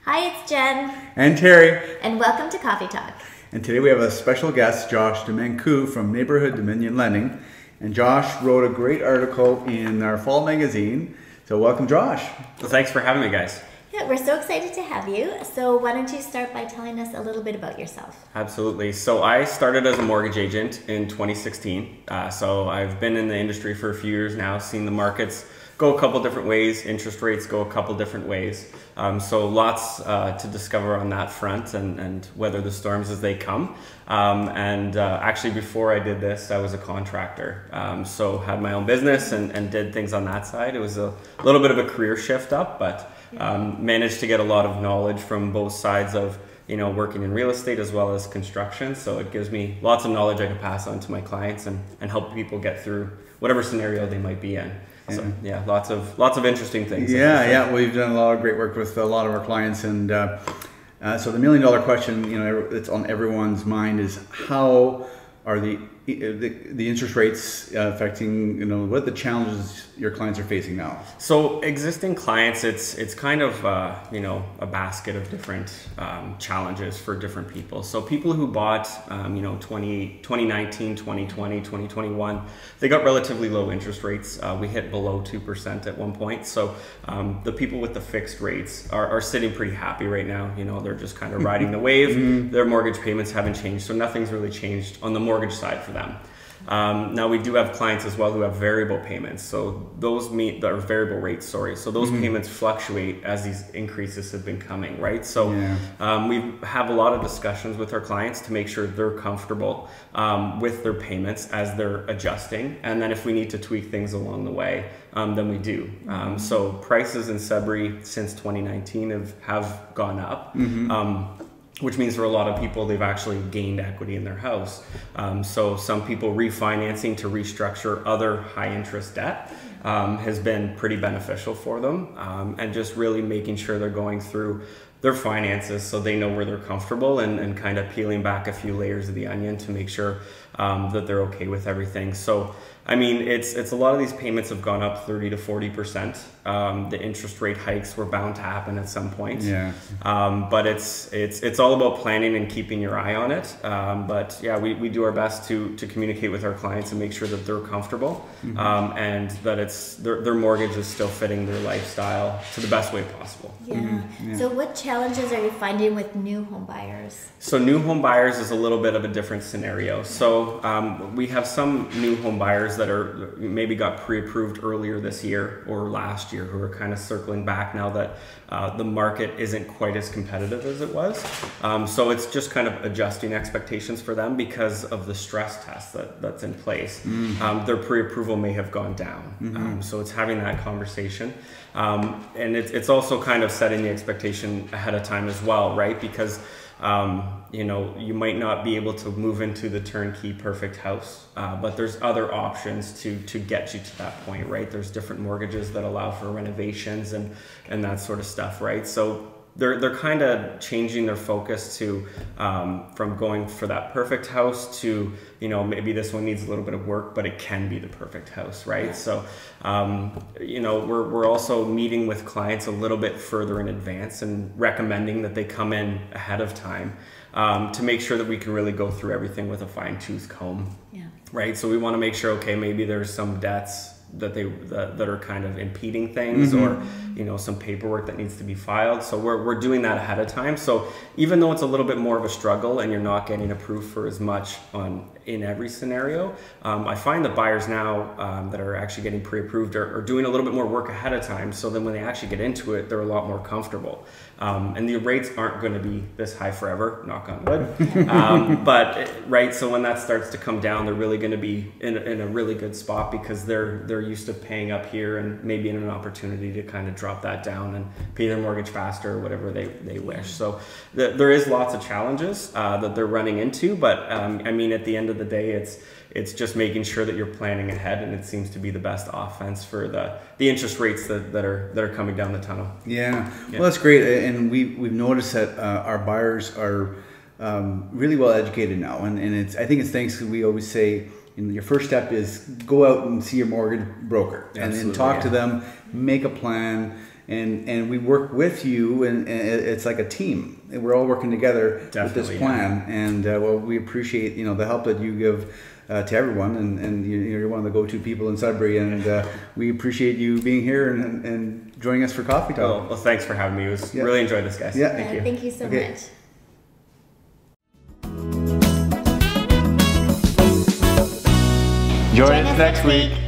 Hi, it's Jen. And Terry. And welcome to Coffee Talk. And today we have a special guest, Josh Dumencu from Neighborhood Dominion Lending. And Josh wrote a great article in our fall magazine. So welcome, Josh. Well, thanks for having me, guys. Yeah, we're so excited to have you. So why don't you start by telling us a little bit about yourself? Absolutely. So I started as a mortgage agent in 2016. So I've been in the industry for a few years now, seen the markets go a couple different ways, interest rates go a couple different ways. So lots to discover on that front and weather the storms as they come. Actually before I did this, I was a contractor. So had my own business and did things on that side. It was a little bit of a career shift up, but managed to get a lot of knowledge from both sides of working in real estate as well as construction. So it gives me lots of knowledge I can pass on to my clients and help people get through whatever scenario they might be in. So yeah, lots of interesting things. Yeah, we've done a lot of great work with a lot of our clients, and so the $1 million question, it's on everyone's mind is how are the interest rates affecting, what the challenges your clients are facing now? So existing clients, it's kind of a basket of different challenges for different people. So people who bought 2019, 2020, 2021, they got relatively low interest rates. We hit below 2% at one point. So the people with the fixed rates are sitting pretty happy right now. They're just kind of riding the wave. Their mortgage payments haven't changed, so nothing's really changed on the mortgage side for them. Now we do have clients as well who have variable payments. So those variable rates, so those payments fluctuate as these increases have been coming, right? So we have a lot of discussions with our clients to make sure they're comfortable with their payments as they're adjusting. And then if we need to tweak things along the way, then we do. So prices in Sudbury since 2019 have gone up. Which means for a lot of people, they've actually gained equity in their house. So some people refinancing to restructure other high interest debt has been pretty beneficial for them. And just really making sure they're going through their finances so they know where they're comfortable and kind of peeling back a few layers of the onion to make sure that they're okay with everything. So, I mean, it's a lot of these payments have gone up 30 to 40%. The interest rate hikes were bound to happen at some point. But it's all about planning and keeping your eye on it. But yeah, we do our best to communicate with our clients and make sure that they're comfortable and that their mortgage is still fitting their lifestyle to the best way possible. So what challenges are you finding with new home buyers? So new home buyers is a little bit of a different scenario. So we have some new home buyers that are maybe got pre-approved earlier this year or last year who are kind of circling back now that the market isn't quite as competitive as it was. So it's just kind of adjusting expectations for them because of the stress test that's in place. Their pre-approval may have gone down. So it's having that conversation. And it's also kind of setting the expectation ahead of time as well, right? Because you might not be able to move into the turnkey perfect house, but there's other options to get you to that point, right? There's different mortgages that allow for renovations and that sort of stuff, right? So they're kind of changing their focus to from going for that perfect house to maybe this one needs a little bit of work, but it can be the perfect house, right? So we're also meeting with clients a little bit further in advance and recommending that they come in ahead of time to make sure that we can really go through everything with a fine-tooth comb, right? So we want to make sure, okay, maybe there's some debts that are kind of impeding things or some paperwork that needs to be filed. So we're doing that ahead of time. So even though it's a little bit more of a struggle and you're not getting approved for as much in every scenario, I find the buyers now that are actually getting pre-approved are doing a little bit more work ahead of time. So then when they actually get into it, they're a lot more comfortable. And the rates aren't going to be this high forever, knock on wood. Right, so when that starts to come down, they're really going to be in a really good spot because they're used to paying up here and maybe in an opportunity to kind of drop that down and pay their mortgage faster or whatever they wish. So there is lots of challenges that they're running into, but I mean, at the end of the day, it's just making sure that you're planning ahead, and it seems to be the best offense for the interest rates that are coming down the tunnel. Well, that's great, and we've noticed that our buyers are really well educated now, and I think it's thanks to, we always say, your first step is go out and see your mortgage broker and talk to them, make a plan, and we work with you, and it's like a team. We're all working together with this plan, and well, we appreciate the help that you give to everyone, and you're one of the go-to people in Sudbury, and we appreciate you being here and joining us for Coffee Talk. Well, thanks for having me. It was really enjoyed this, guys. Yeah, thank you. Thank you so much. Join us next week.